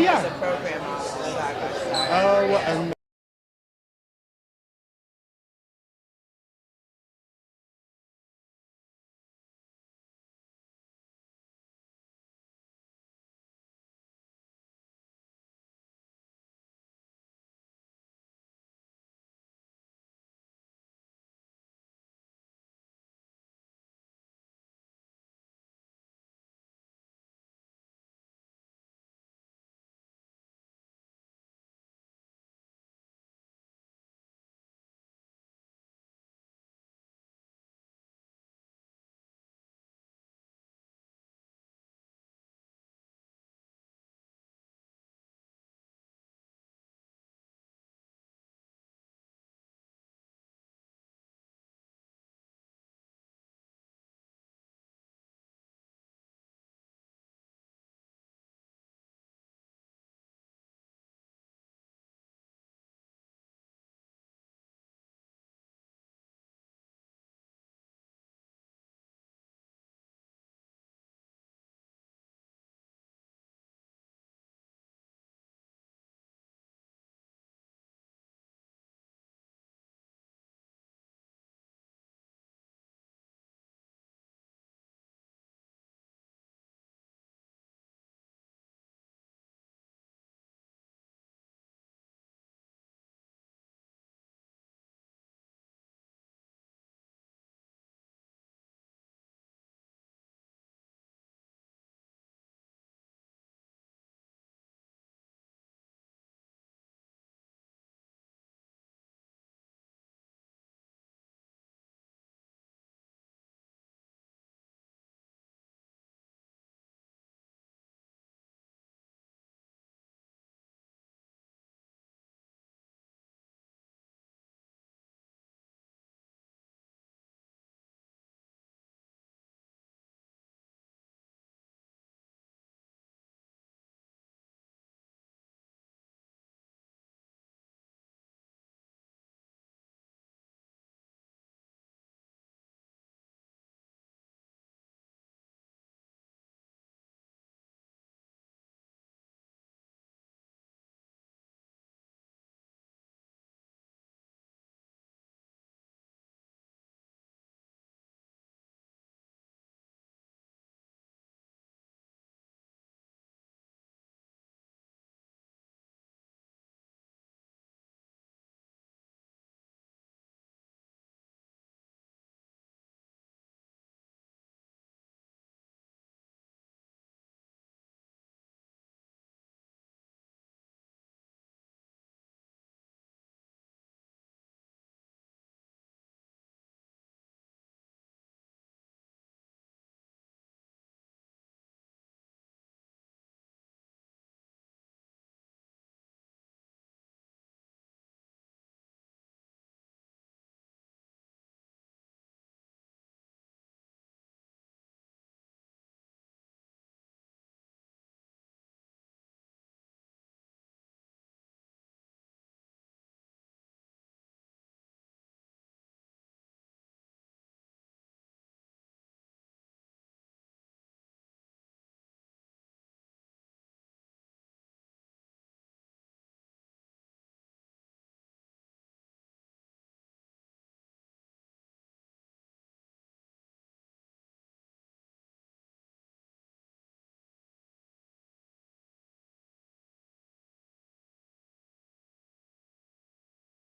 yeah. as a program officer side by side. Oh,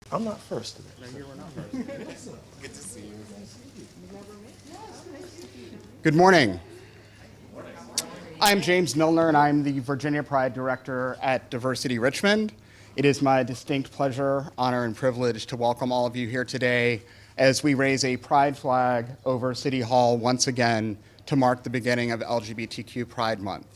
I'm not first today. No, you were not first. Good to see you. good morning. I'm James Milner, and I'm the Virginia Pride Director at Diversity Richmond. It is my distinct pleasure, honor, and privilege to welcome all of you here today as we raise a pride flag over City Hall once again to mark the beginning of LGBTQ Pride Month.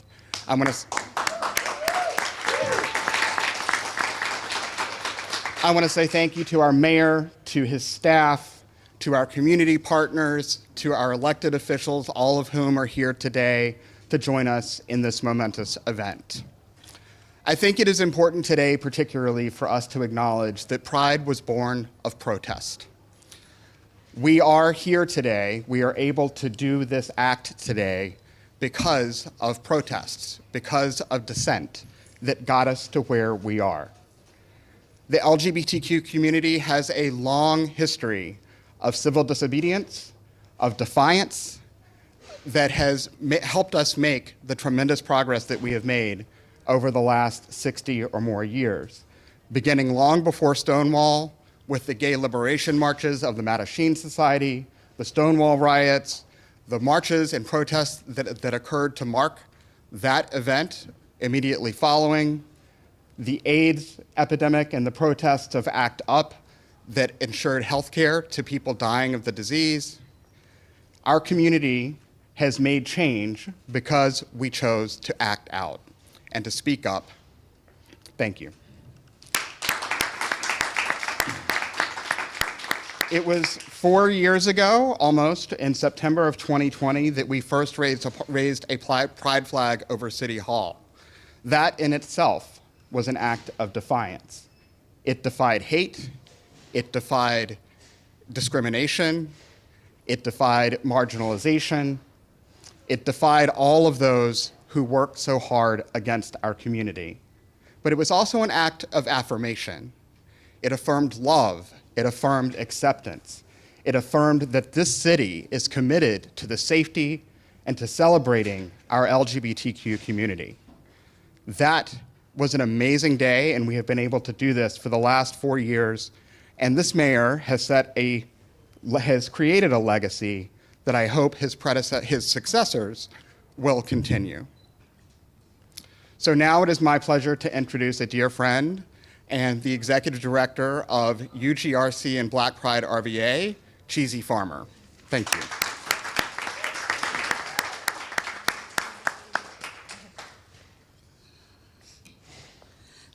I want to say thank you to our mayor, to his staff, to our community partners, to our elected officials, all of whom are here today to join us in this momentous event. I think it is important today, particularly for us to acknowledge that Pride was born of protest. We are here today, we are able to do this act today because of protests, because of dissent, that got us to where we are. The LGBTQ community has a long history of civil disobedience, of defiance, that has helped us make the tremendous progress that we have made over the last 60 or more years, beginning long before Stonewall with the gay liberation marches of the Mattachine Society, the Stonewall riots, the marches and protests that occurred to mark that event immediately following, the AIDS epidemic and the protests of ACT UP that ensured health care to people dying of the disease. Our community has made change because we chose to act out and to speak up. Thank you. It was 4 years ago, almost, in September of 2020, that we first raised a pride flag over City Hall. That in itself was an act of defiance. It defied hate, it defied discrimination, it defied marginalization, it defied all of those who worked so hard against our community. But it was also an act of affirmation. It affirmed love, it affirmed acceptance. It affirmed that this city is committed to the safety and to celebrating our LGBTQ community. That was an amazing day, and we have been able to do this for the last 4 years. And this mayor has created a legacy that I hope his successors will continue. So now it is my pleasure to introduce a dear friend and the executive director of UGRC and Black Pride RVA, Cheesy Farmer. Thank you.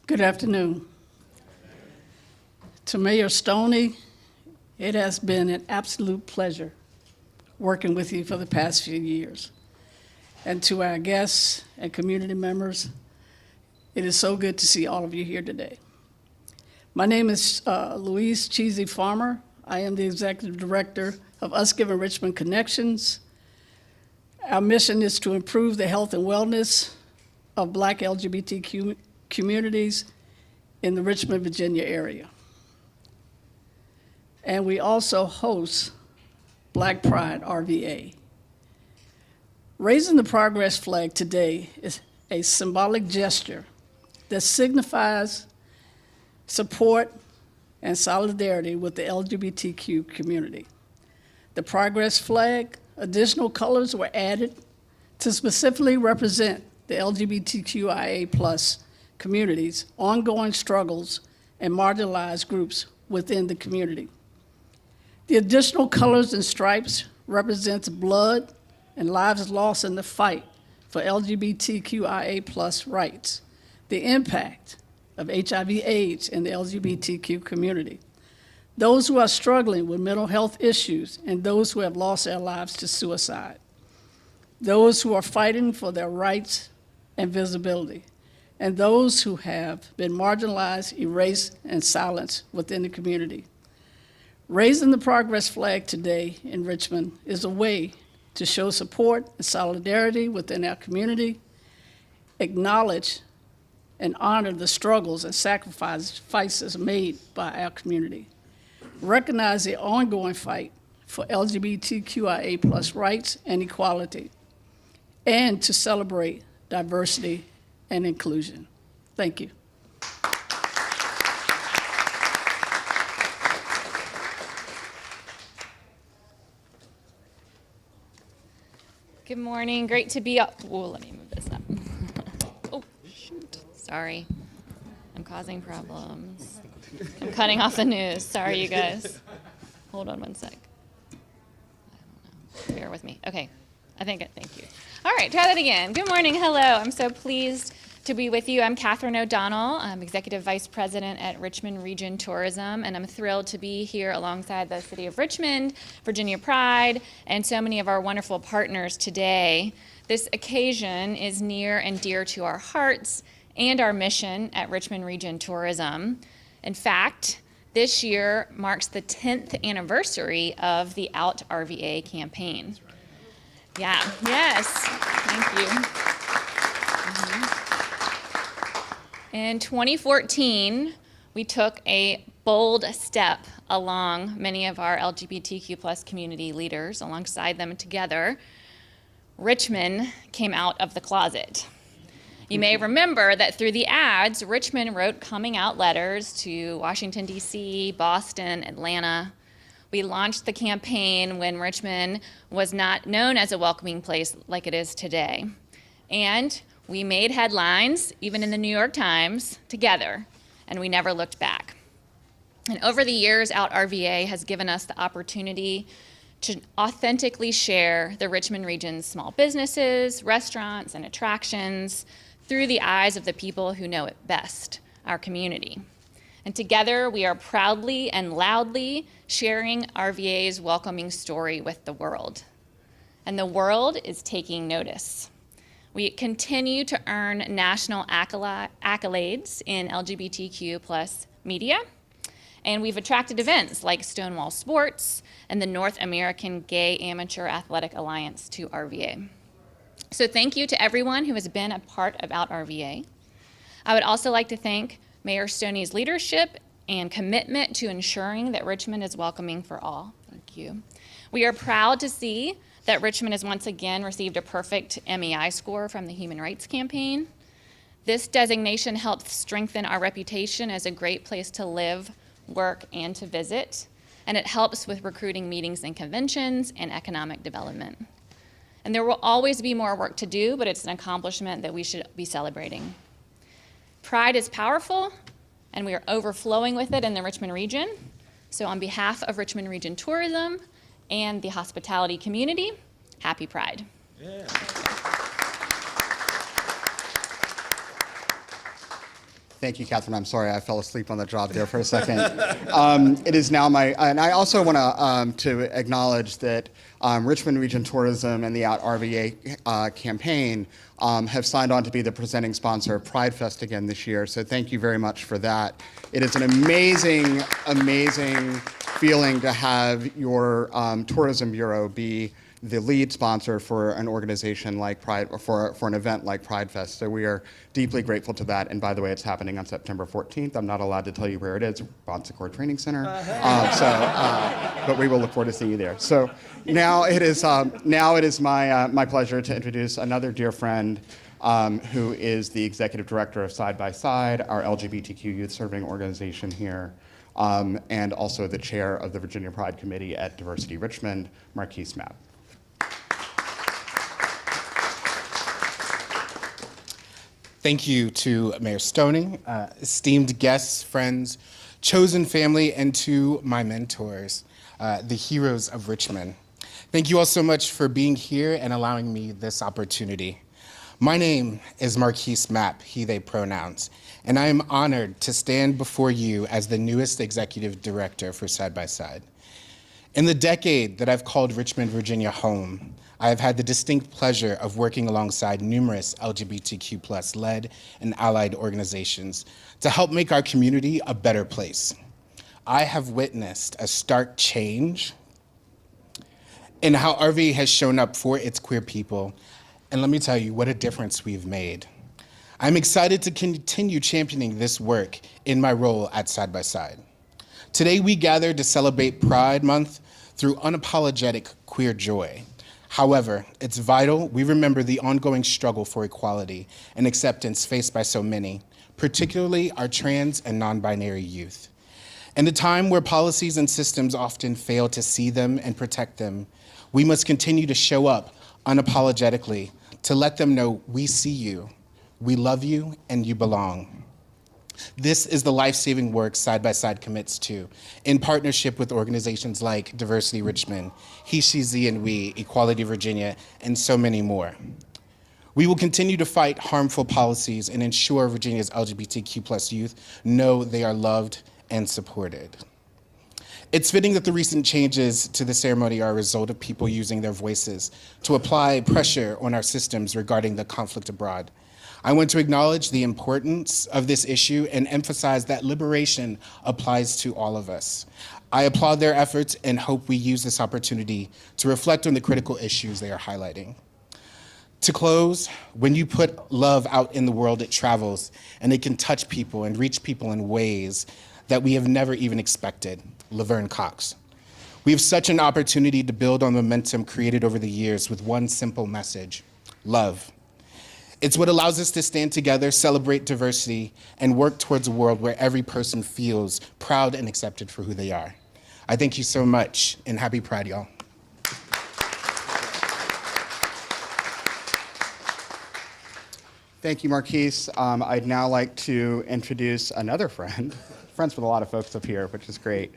Good afternoon. To Mayor Stoney, it has been an absolute pleasure working with you for the past few years. And to our guests and community members, it is so good to see all of you here today. My name is Louise Cheesy Farmer. I am the executive director of Us Giving Richmond Connections. Our mission is to improve the health and wellness of Black LGBTQ communities in the Richmond, Virginia area. And we also host Black Pride RVA. Raising the progress flag today is a symbolic gesture that signifies support and solidarity with the LGBTQ community. The progress flag, additional colors were added to specifically represent the LGBTQIA+ communities' ongoing struggles and marginalized groups within the community. The additional colors and stripes represents blood and lives lost in the fight for LGBTQIA+ rights, the impact of HIV/AIDS in the LGBTQ community, those who are struggling with mental health issues and those who have lost their lives to suicide, those who are fighting for their rights and visibility, and those who have been marginalized, erased, and silenced within the community. Raising the progress flag today in Richmond is a way to show support and solidarity within our community, acknowledge and honor the struggles and sacrifices made by our community, recognize the ongoing fight for LGBTQIA+ rights and equality, and to celebrate diversity and inclusion. Thank you. Good morning. Great to be up. Whoa, let me move this up. Oh, shoot. Sorry. I'm causing problems. I'm cutting off the news. Sorry, you guys. Hold on one sec. I don't know. Bear with me. Okay. Thank you. All right, try that again. Good morning. Hello. I'm so pleased to be with you. I'm Catherine O'Donnell. I'm Executive Vice President at Richmond Region Tourism, and I'm thrilled to be here alongside the City of Richmond, Virginia Pride, and so many of our wonderful partners today. This occasion is near and dear to our hearts and our mission at Richmond Region Tourism. In fact, this year marks the 10th anniversary of the Out RVA campaign. Yeah, yes, thank you. In 2014, we took a bold step along many of our LGBTQ plus community leaders, alongside them together. Richmond came out of the closet. You may remember that through the ads, Richmond wrote coming out letters to Washington, D.C., Boston, Atlanta. We launched the campaign when Richmond was not known as a welcoming place like it is today. And we made headlines, even in the New York Times, together, and we never looked back. And over the years, Out RVA has given us the opportunity to authentically share the Richmond region's small businesses, restaurants, and attractions through the eyes of the people who know it best, our community. And together, we are proudly and loudly sharing RVA's welcoming story with the world. And the world is taking notice. We continue to earn national accolades in LGBTQ plus media, and we've attracted events like Stonewall Sports and the North American Gay Amateur Athletic Alliance to RVA. So thank you to everyone who has been a part of Out RVA. I would also like to thank Mayor Stoney's leadership and commitment to ensuring that Richmond is welcoming for all. Thank you. We are proud to see that Richmond has once again received a perfect MEI score from the Human Rights Campaign. This designation helps strengthen our reputation as a great place to live, work, and to visit, and it helps with recruiting meetings and conventions and economic development. And there will always be more work to do, but it's an accomplishment that we should be celebrating. Pride is powerful, and we are overflowing with it in the Richmond region. So on behalf of Richmond Region Tourism and the hospitality community, happy Pride. Yeah. Thank you, Catherine. I'm sorry I fell asleep on the job there for a second. It is now and I also want to acknowledge that Richmond Region Tourism and the Out RVA campaign have signed on to be the presenting sponsor of Pride Fest again this year. So thank you very much for that. It is an amazing, amazing feeling to have your tourism bureau be the lead sponsor for an organization like Pride, or for an event like Pride Fest. So we are deeply grateful to that. And by the way, it's happening on September 14th. I'm not allowed to tell you where it is, Bon Secours Training Center. But we will look forward to seeing you there. So now it is my pleasure to introduce another dear friend who is the executive director of Side by Side, our LGBTQ youth serving organization here, and also the chair of the Virginia Pride Committee at Diversity Richmond, Marquise Mapp. Thank you to Mayor Stoney, esteemed guests, friends, chosen family, and to my mentors, the heroes of Richmond. Thank you all so much for being here and allowing me this opportunity. My name is Marquise Mapp, he, they pronouns, and I am honored to stand before you as the newest executive director for Side by Side. In the decade that I've called Richmond, Virginia home, I have had the distinct pleasure of working alongside numerous LGBTQ+ led and allied organizations to help make our community a better place. I have witnessed a stark change in how RV has shown up for its queer people, and let me tell you what a difference we've made. I'm excited to continue championing this work in my role at Side by Side. Today we gather to celebrate Pride Month through unapologetic queer joy. However, it's vital we remember the ongoing struggle for equality and acceptance faced by so many, particularly our trans and non-binary youth. In a time where policies and systems often fail to see them and protect them, we must continue to show up unapologetically to let them know we see you, we love you, and you belong. This is the life-saving work Side by Side commits to, in partnership with organizations like Diversity Richmond, He, She, Ze, and We, Equality Virginia, and so many more. We will continue to fight harmful policies and ensure Virginia's LGBTQ+ youth know they are loved and supported. It's fitting that the recent changes to the ceremony are a result of people using their voices to apply pressure on our systems regarding the conflict abroad. I want to acknowledge the importance of this issue and emphasize that liberation applies to all of us. I applaud their efforts and hope we use this opportunity to reflect on the critical issues they are highlighting. To close, when you put love out in the world, it travels, and it can touch people and reach people in ways that we have never even expected. Laverne Cox. We have such an opportunity to build on momentum created over the years with one simple message: love. It's what allows us to stand together, celebrate diversity, and work towards a world where every person feels proud and accepted for who they are. I thank you so much, and happy Pride, y'all. Thank you, Marquise. I'd now like to introduce another friend, friends with a lot of folks up here, which is great.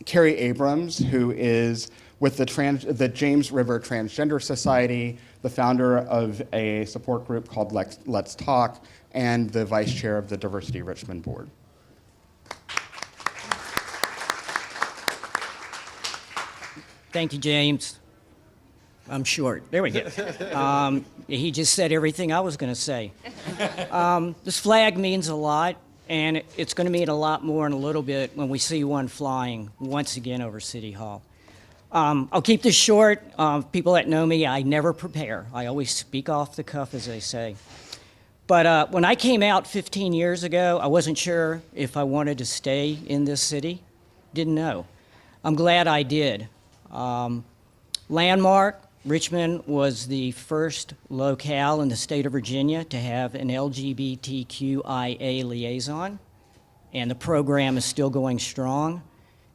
Carrie Abrams, who is with the James River Transgender Society, the founder of a support group called Let's Talk, and the vice chair of the Diversity Richmond Board. Thank you, James. I'm short. There we go. He just said everything I was going to say. This flag means a lot, and it's going to mean a lot more in a little bit when we see one flying once again over City Hall. I'll keep this short. People that know me, I never prepare. I always speak off the cuff, as they say. But when I came out 15 years ago, I wasn't sure if I wanted to stay in this city. Didn't know. I'm glad I did. Landmark, Richmond was the first locale in the state of Virginia to have an LGBTQIA liaison, and the program is still going strong.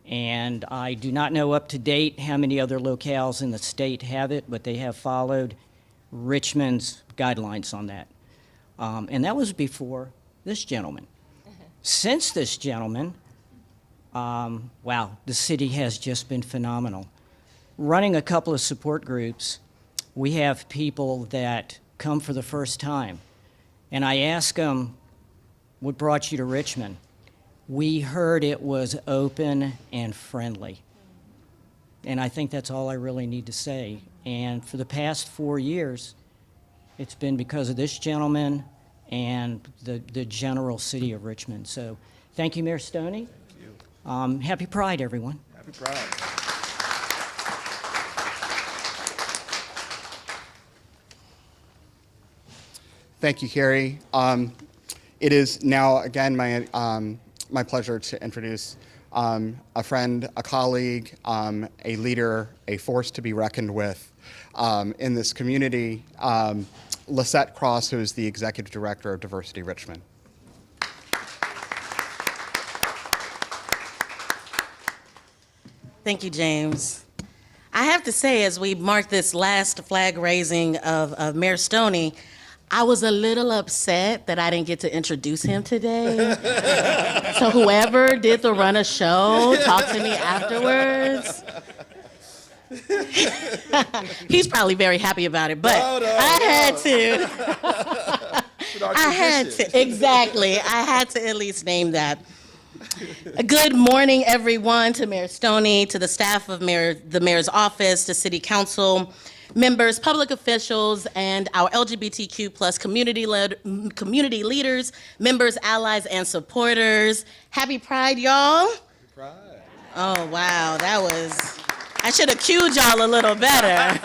And I do not know up to date how many other locales in the state have it, but they have followed Richmond's guidelines on that. And that was before this gentleman. Since this gentleman, wow, the city has just been phenomenal. Running a couple of support groups, we have people that come for the first time. And I ask them, what brought you to Richmond? We heard it was open and friendly. And I think that's all I really need to say. And for the past 4 years, it's been because of this gentleman and the general city of Richmond. So thank you, Mayor Stoney. Thank you. Happy Pride, everyone. Happy Pride. Thank you, Carrie. It is now, again, my pleasure to introduce a friend, a colleague, a leader, a force to be reckoned with in this community, Lisette Cross, who is the Executive Director of Diversity Richmond. Thank you, James. I have to say, as we mark this last flag raising of Mayor Stoney, I was a little upset that I didn't get to introduce him today. So whoever did the run of show, talk to me afterwards. He's probably very happy about it, but I had to. Exactly. I had to at least name that. Good morning, everyone, to Mayor Stoney, to the staff of the mayor's office, to city council members, public officials, and our LGBTQ plus community leaders, members, allies, and supporters. Happy Pride, y'all. Happy Pride. Oh, wow, I should have cued y'all a little better.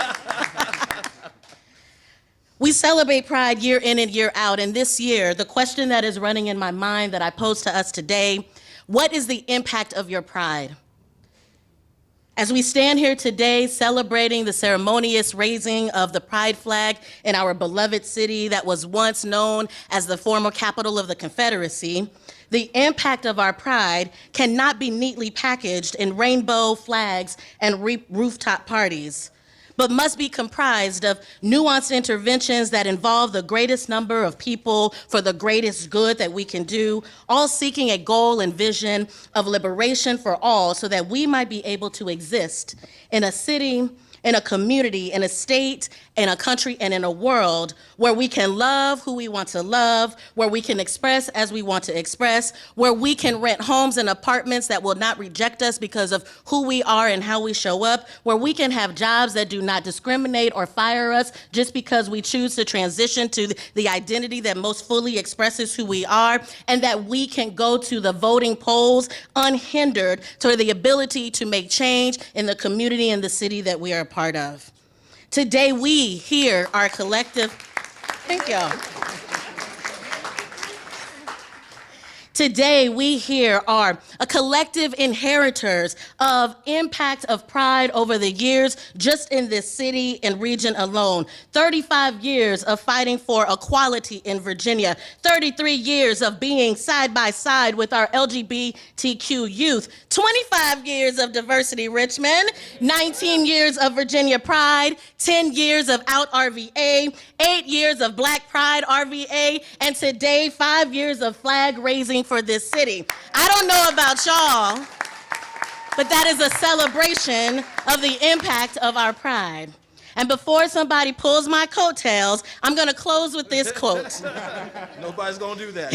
We celebrate Pride year in and year out, and this year, the question that is running in my mind that I pose to us today, what is the impact of your pride? As we stand here today celebrating the ceremonious raising of the pride flag in our beloved city that was once known as the former capital of the Confederacy, the impact of our pride cannot be neatly packaged in rainbow flags and rooftop parties, but must be comprised of nuanced interventions that involve the greatest number of people for the greatest good that we can do, all seeking a goal and vision of liberation for all so that we might be able to exist in a city, in a community, in a state, in a country, and in a world where we can love who we want to love, where we can express as we want to express, where we can rent homes and apartments that will not reject us because of who we are and how we show up, where we can have jobs that do not discriminate or fire us just because we choose to transition to the identity that most fully expresses who we are, and that we can go to the voting polls unhindered to the ability to make change in the community and the city that we are a part of. Today, we here are collective. Thank y'all. Today, we here are a collective inheritors of impact of pride over the years, just in this city and region alone. 35 years of fighting for equality in Virginia, 33 years of being side by side with our LGBTQ youth, 25 years of Diversity Richmond, 19 years of Virginia Pride, 10 years of Out RVA, 8 years of Black Pride RVA, and today, 5 years of flag raising for this city. I don't know about y'all, but that is a celebration of the impact of our pride. And before somebody pulls my coattails, I'm going to close with this quote. Nobody's gonna do that.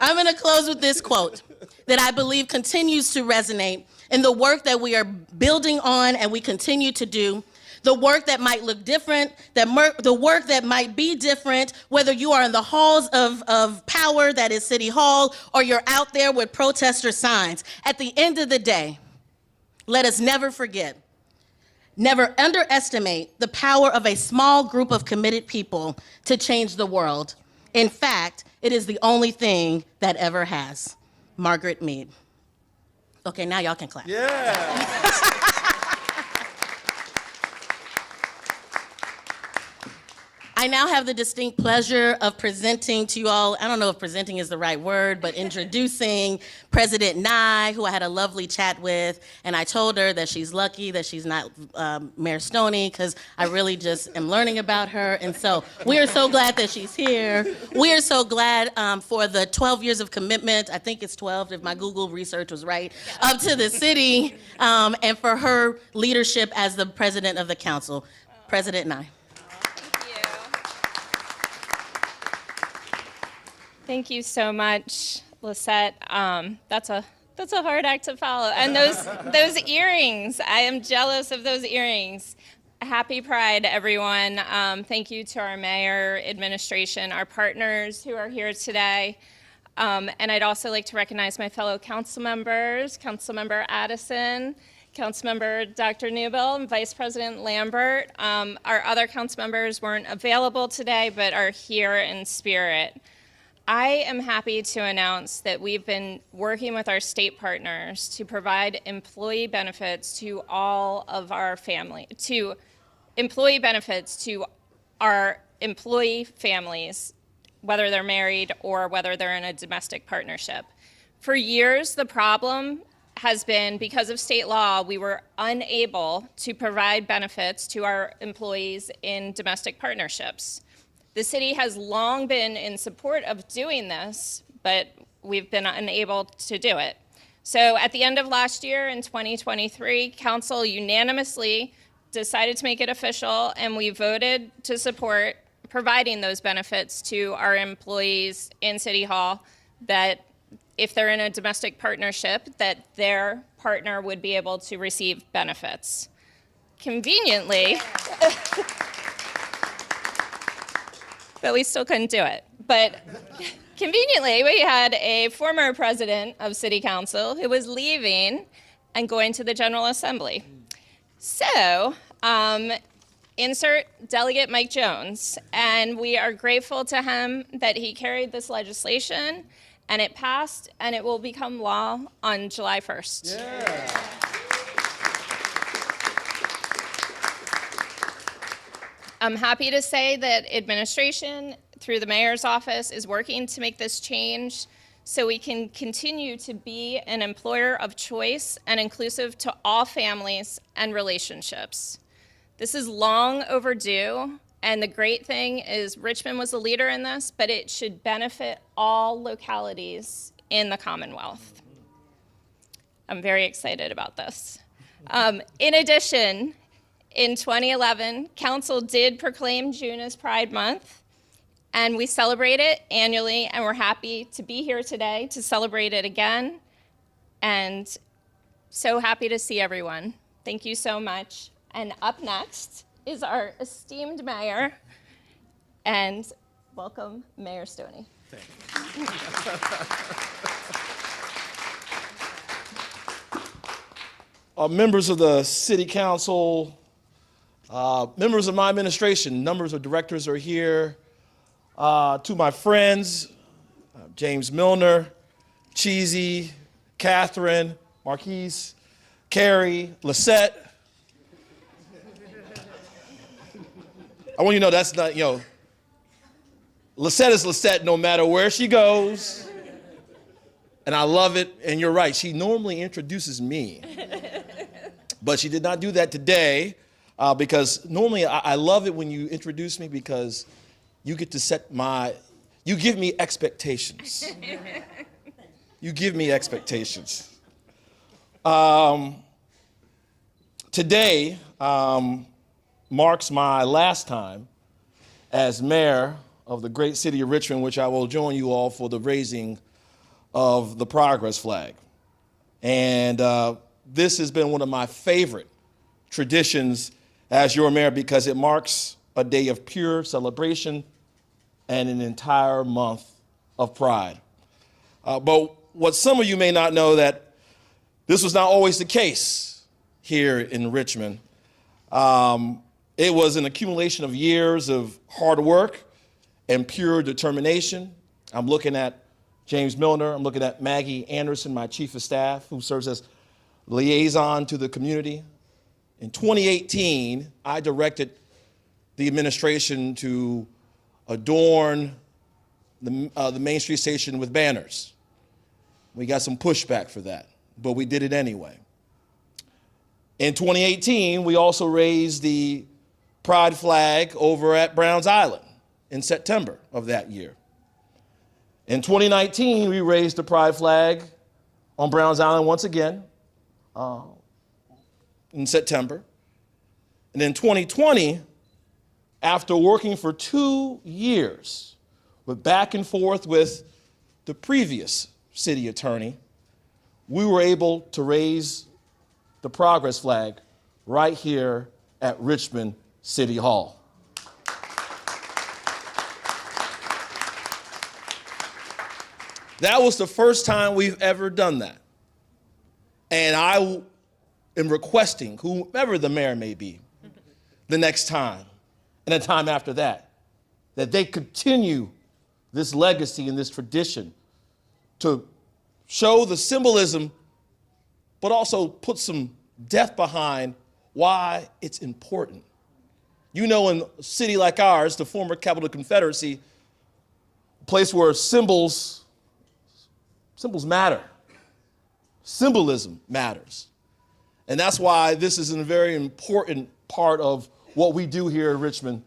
I'm going to close with this quote that I believe continues to resonate in the work that we are building on and we continue to do. The work that might look different, the work that might be different, whether you are in the halls of power, that is City Hall, or you're out there with protester signs. At the end of the day, let us never forget, never underestimate the power of a small group of committed people to change the world. In fact, it is the only thing that ever has. Margaret Mead. Okay, now y'all can clap. Yeah. I now have the distinct pleasure of presenting to you all, I don't know if presenting is the right word, but introducing President Nye, who I had a lovely chat with, and I told her that she's lucky that she's not Mayor Stoney, because I really just am learning about her, and so we are so glad that she's here. We are so glad for the 12 years of commitment, I think it's 12 if my Google research was right, up to the city, and for her leadership as the president of the council. President Nye. Thank you so much, Lisette. That's a hard act to follow. And those earrings, I am jealous of those earrings. Happy Pride, everyone. Thank you to our mayor, administration, our partners who are here today. And I'd also like to recognize my fellow council members, Councilmember Addison, Councilmember Dr. Newbill, and Vice President Lambert. Our other council members weren't available today, but are here in spirit. I am happy to announce that we've been working with our state partners to provide employee benefits to all of our family, to employee benefits to our employee families, whether they're married or whether they're in a domestic partnership. For years, the problem has been because of state law, we were unable to provide benefits to our employees in domestic partnerships. The city has long been in support of doing this, but we've been unable to do it. So at the end of last year in 2023, council unanimously decided to make it official, and we voted to support providing those benefits to our employees in City Hall, that if they're in a domestic partnership, that their partner would be able to receive benefits. Conveniently, but we still couldn't do it. But conveniently, we had a former president of City Council who was leaving and going to the General Assembly. So, insert Delegate Mike Jones, and we are grateful to him that he carried this legislation, and it passed, and it will become law on July 1st. Yeah. I'm happy to say that administration, through the mayor's office, is working to make this change so we can continue to be an employer of choice and inclusive to all families and relationships. This is long overdue, and the great thing is Richmond was a leader in this, but it should benefit all localities in the Commonwealth. I'm very excited about this. In addition, in 2011, Council did proclaim June as Pride Month, and we celebrate it annually, and we're happy to be here today to celebrate it again, and so happy to see everyone. Thank you so much. And up next is our esteemed mayor, and welcome, Mayor Stoney. Thank you. members of the city council, members of my administration, numbers of directors are here. To my friends, James Milner, Cheesy, Catherine, Marquise, Carrie, Lisette. I want you to know that's not, Lisette is Lisette no matter where she goes. And I love it, and you're right, she normally introduces me. But she did not do that today because normally I love it when you introduce me because you get to you give me expectations. You give me expectations. Today marks my last time as mayor of the great city of Richmond, which I will join you all for the raising of the progress flag. And this has been one of my favorite traditions as your mayor because it marks a day of pure celebration and an entire month of pride. But what some of you may not know that this was not always the case here in Richmond. It was an accumulation of years of hard work and pure determination. I'm looking at James Milner, I'm looking at Maggie Anderson, my chief of staff, who serves as liaison to the community. In 2018, I directed the administration to adorn the Main Street station with banners. We got some pushback for that, but we did it anyway. In 2018, we also raised the pride flag over at Browns Island in September of that year. In 2019, we raised the pride flag on Browns Island once again in September. And in 2020, after working for 2 years with back and forth with the previous city attorney, we were able to raise the progress flag right here at Richmond City Hall. That was the first time we've ever done that. And I am requesting whomever the mayor may be the next time and the time after that they continue this legacy and this tradition to show the symbolism, but also put some depth behind why it's important. You know, in a city like ours, the former capital Confederacy, a place where symbols matter. Symbolism matters. And that's why this is a very important part of what we do here in Richmond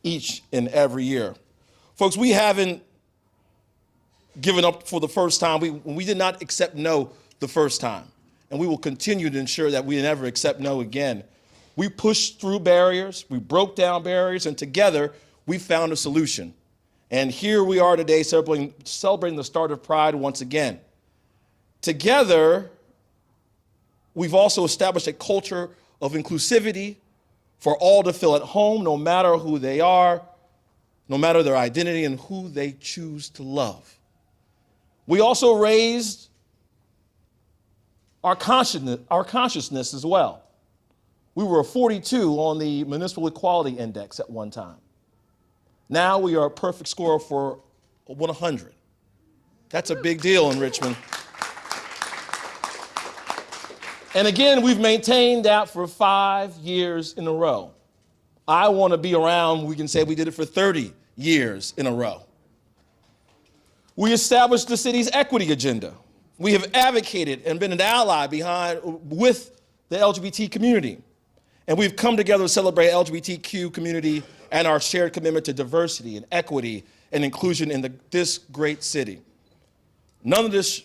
each and every year. Folks, we haven't given up for the first time. We did not accept no the first time. And we will continue to ensure that we never accept no again. We pushed through barriers, we broke down barriers, and together we found a solution. And here we are today celebrating the start of Pride once again. Together, we've also established a culture of inclusivity for all to feel at home, no matter who they are, no matter their identity and who they choose to love. We also raised our consciousness as well. We were a 42 on the Municipal Equality Index at one time. Now we are a perfect score for 100. That's a big deal in Richmond. And again, we've maintained that for 5 years in a row. I want to be around, we can say we did it for 30 years in a row. We established the city's equity agenda. We have advocated and been an ally with the LGBT community. And we've come together to celebrate LGBTQ community and our shared commitment to diversity and equity and inclusion in this great city. None of this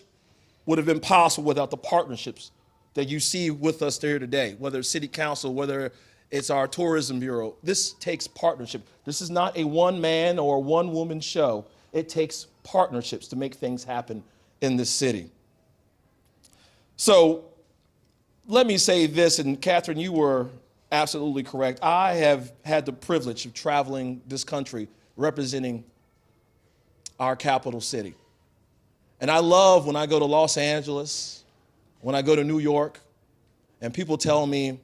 would have been possible without the partnerships that you see with us here today, whether it's city council, whether it's our tourism bureau. This takes partnership. This is not a one-man or one-woman show. It takes partnerships to make things happen in this city. So let me say this, and Catherine, you were absolutely correct. I have had the privilege of traveling this country representing our capital city. And I love when I go to Los Angeles, when I go to New York, and people tell me,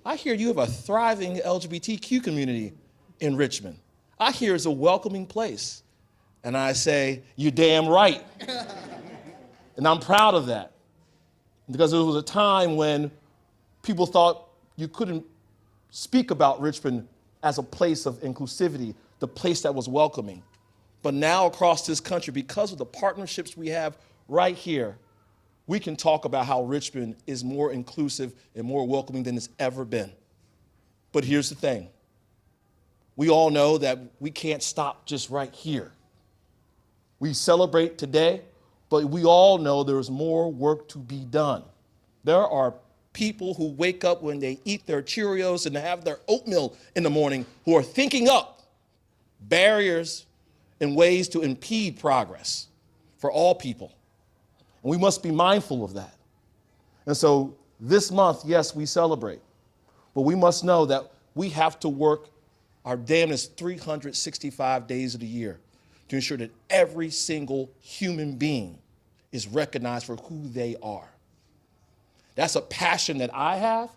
I hear you have a thriving LGBTQ community in Richmond. I hear it's a welcoming place. And I say, you're damn right. And I'm proud of that. Because there was a time when people thought you couldn't speak about Richmond as a place of inclusivity, the place that was welcoming. But now across this country, because of the partnerships we have right here, we can talk about how Richmond is more inclusive and more welcoming than it's ever been. But here's the thing. We all know that we can't stop just right here. We celebrate today, but we all know there is more work to be done. There are people who wake up when they eat their Cheerios and have their oatmeal in the morning who are thinking up barriers and ways to impede progress for all people. And we must be mindful of that. And so this month, yes, we celebrate, but we must know that we have to work our damnedest 365 days of the year to ensure that every single human being is recognized for who they are. That's a passion that I have,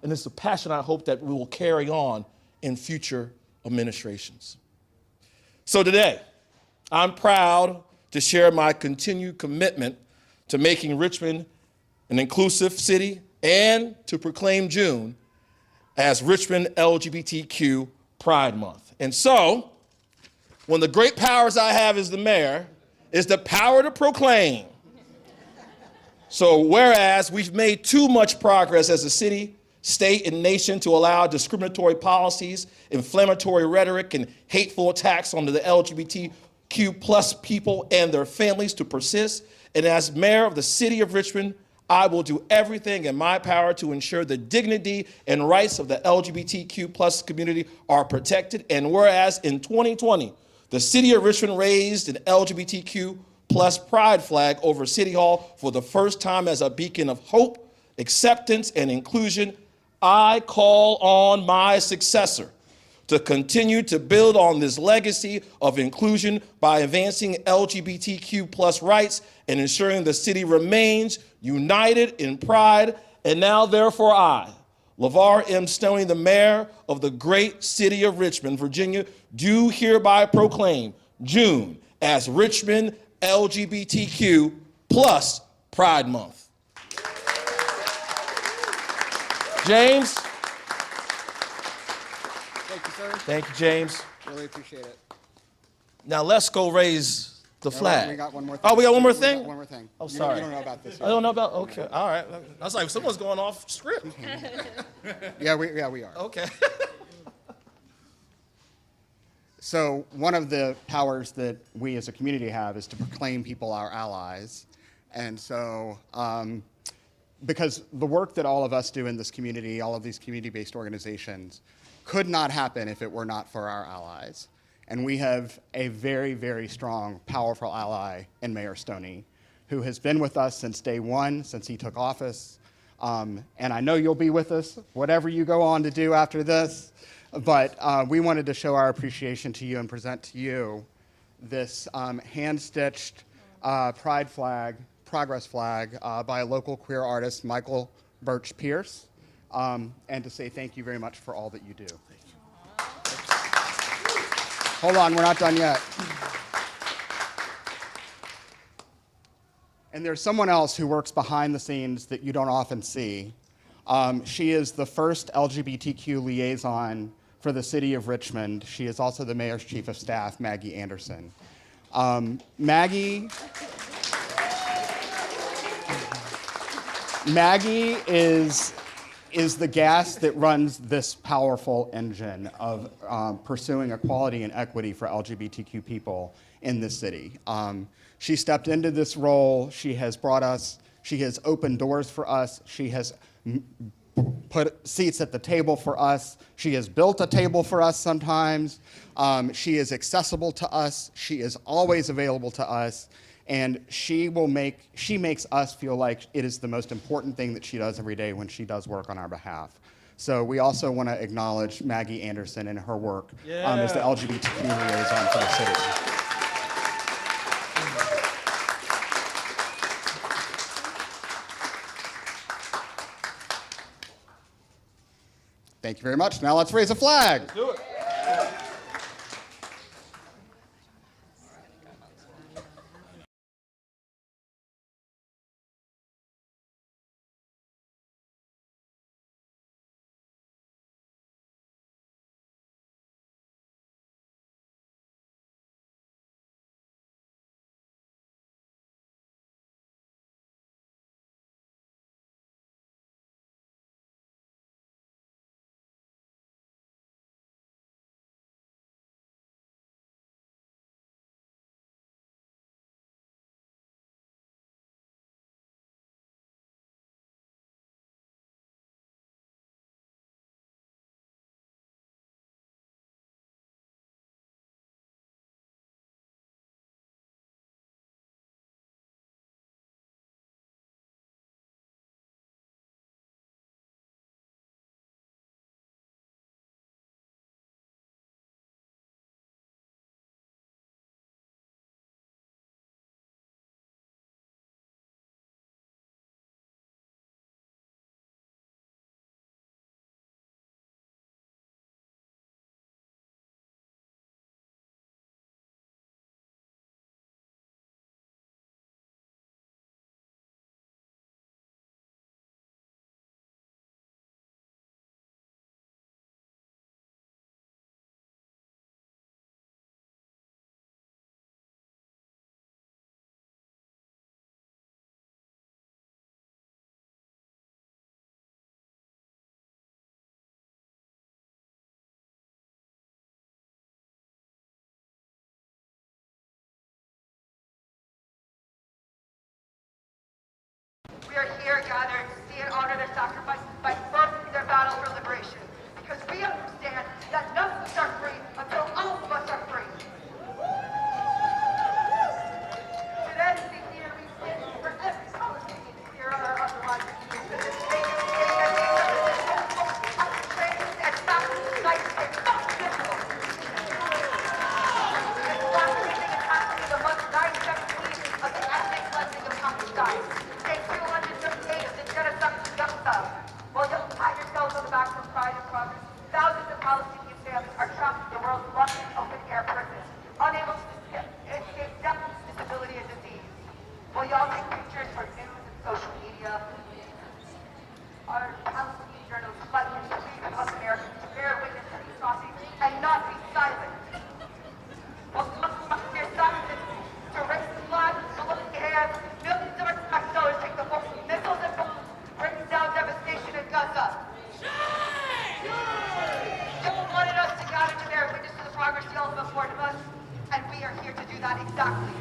and it's a passion I hope that we will carry on in future administrations. So today, I'm proud to share my continued commitment to making Richmond an inclusive city and to proclaim June as Richmond LGBTQ Pride Month. And so, one of the great powers I have as the mayor is the power to proclaim. So whereas we've made too much progress as a city, state, and nation to allow discriminatory policies, inflammatory rhetoric, and hateful attacks on the LGBTQ plus people and their families to persist, and as mayor of the city of Richmond, I will do everything in my power to ensure the dignity and rights of the LGBTQ plus community are protected. And whereas in 2020, the city of Richmond raised an LGBTQ plus pride flag over City Hall for the first time as a beacon of hope, acceptance, and inclusion, I call on my successor to continue to build on this legacy of inclusion by advancing LGBTQ plus rights and ensuring the city remains united in pride. And now, therefore, I, LeVar M. Stoney, the mayor of the great city of Richmond, Virginia, do hereby proclaim June as Richmond LGBTQ plus Pride Month. James. Thank you, sir. Thank you, James. Really appreciate it. Now let's go raise the flag. We got one more thing. Oh, we got one more thing? We got one more thing. Oh, You sorry. don't know about this I yet. don't know about, okay, all right. I was like, someone's going off script. Yeah, we are. Okay. So one of the powers that we as a community have is to proclaim people our allies. And so because the work that all of us do in this community, all of these community-based organizations, could not happen if it were not for our allies. And we have a very, very strong, powerful ally in Mayor Stoney, who has been with us since day one, since he took office. And I know you'll be with us, whatever you go on to do after this. But we wanted to show our appreciation to you and present to you this hand-stitched pride flag, progress flag by a local queer artist, Michael Birch Pierce, and to say thank you very much for all that you do. Hold on, we're not done yet. And there's someone else who works behind the scenes that you don't often see. She is the first LGBTQ liaison for the city of Richmond. She is also the mayor's chief of staff, Maggie Anderson. Maggie is the gas that runs this powerful engine of pursuing equality and equity for LGBTQ people in this city. She stepped into this role. She has opened doors for us. She has put seats at the table for us. She has built a table for us sometimes. She is accessible to us. She is always available to us. And she makes us feel like it is the most important thing that she does every day when she does work on our behalf. So we also want to acknowledge Maggie Anderson and her work as the LGBTQ liaison for the city. Thank you very much. Now let's raise a flag. Let's do it. We are here gathered to see and honor their sacrifices by furthering their battle for liberation. Because we understand that none of us are free until all of us are free. Today, we here we stand for every Palestinian here on our otherwise. While you pat yourselves on the back for pride and progress, thousands of Palestinian families are trapped in the world's largest open-air prisons, unable to escape death, disability, and disease. While y'all take pictures for news and social media, our Palestinian journalists fight for freedom of Americans to bear witness to these atrocities and not be silent. While your silence to raise the flag, to look at your hands, millions of our tax dollars take the form of missiles and bombs, bringing down devastation in Gaza. You wanted us to gather to bear witness to the progress y'all have afforded us, and we are here to do that exactly.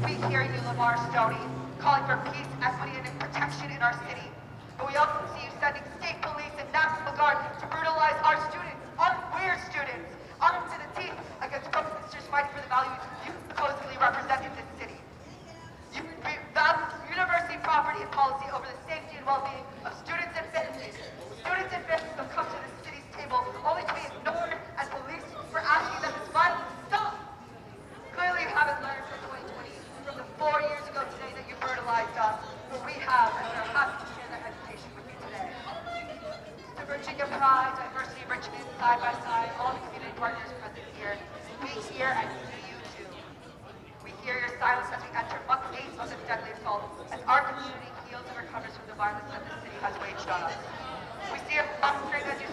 We hear you, Lamar Stoney, calling for peace, equity, and protection in our city. But we also see you sending state police and National Guard to brutalize our students, our queer students, armed to the teeth against protesters fighting for the values you supposedly represent in this city. You value university property and policy over the safety and well-being of students and families. Students and families have come to the city's table only to be ignored and policed for asking that this violence stop. Clearly you haven't learned from 2020, from the 4 years ago today that you brutalized us, but we have, and we're happy to share that education with you today. To Virginia Pride, Diversity of Richmond, side by side, all the community partners present here, we hear and see you too. We hear your silence as we enter month 8 of this deadly assault, as our community heals and recovers from the violence that this city has waged on us. We see your offspring as you